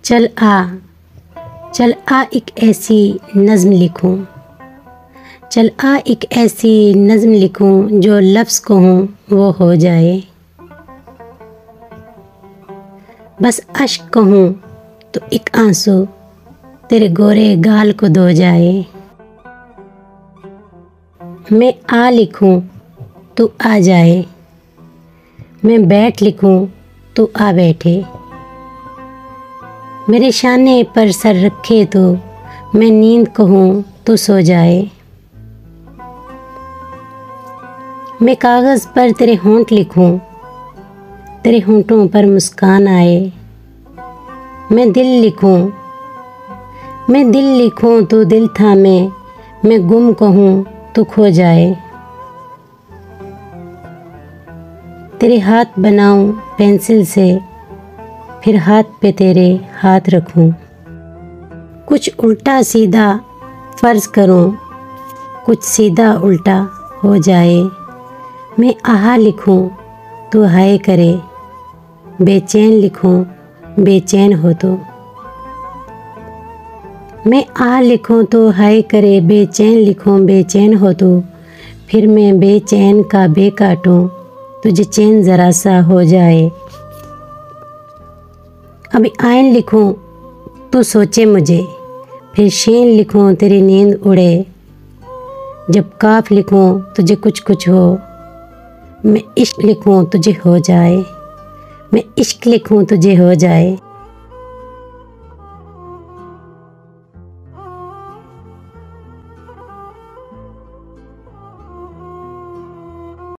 चल आ एक ऐसी नज़्म लिखूं, चल आ एक ऐसी नज़्म लिखूं जो लफ्ज़ कहूं वो हो जाए। बस अश्क कहूं तो एक आंसू तेरे गोरे गाल को धो जाए। मैं आ लिखूं तू आ जाए, मैं बैठ लिखूं तू आ बैठे। मेरे शाने पर सर रखे तो मैं नींद कहूँ तो सो जाए। मैं कागज़ पर तेरे होंठ लिखूं, तेरे होंठों पर मुस्कान आए। मैं दिल लिखूं तो दिल थामे, मैं गुम कहूँ तो खो जाए। तेरे हाथ बनाऊं पेंसिल से, फिर हाथ पे तेरे हाथ रखूं। कुछ उल्टा सीधा फ़र्ज़ करूं, कुछ सीधा उल्टा हो जाए। मैं आहा लिखूं तो हाय करे, बेचैन लिखूं बेचैन हो तो। मैं आह लिखूं तो हाय करे, बेचैन लिखूं बेचैन हो तो। फिर मैं बेचैन का बे काटूं, तुझे चैन ज़रा सा हो जाए। अभी आइन लिखूं तो सोचे मुझे, फिर शीन लिखूं तेरी नींद उड़े। जब काफ लिखूं तुझे कुछ कुछ हो, मैं इश्क लिखूं तुझे हो जाए। मैं इश्क लिखूं तुझे हो जाए।